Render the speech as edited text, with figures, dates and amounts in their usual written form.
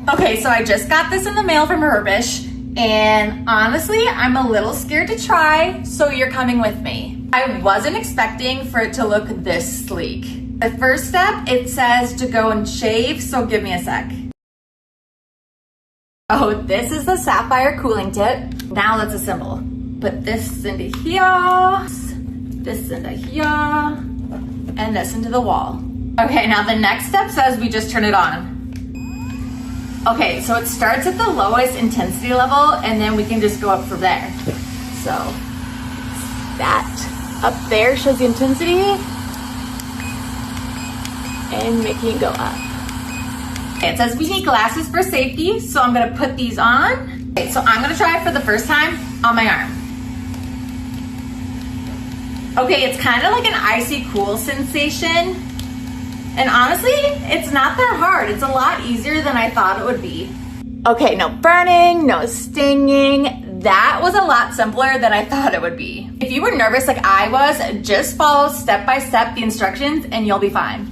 Okay, so I just got this in the mail from Herbish, and honestly, I'm a little scared to try, so you're coming with me. I wasn't expecting for it to look this sleek. The first step, it says to go and shave, so give me a sec. Oh, this is the sapphire cooling tip. Now let's assemble. Put this into here, this into here, and this into the wall. Okay, now the next step says we just turn it on. Okay, so it starts at the lowest intensity level, and then we can just go up from there. So that up there shows the intensity, and making it go up. Okay, it says we need glasses for safety, so I'm gonna put these on. Okay, so I'm gonna try it for the first time on my arm. Okay, it's kind of like an icy cool sensation. And honestly, it's not that hard. It's a lot easier than I thought it would be. Okay, no burning, no stinging. That was a lot simpler than I thought it would be. If you were nervous like I was, just follow step by step the instructions and you'll be fine.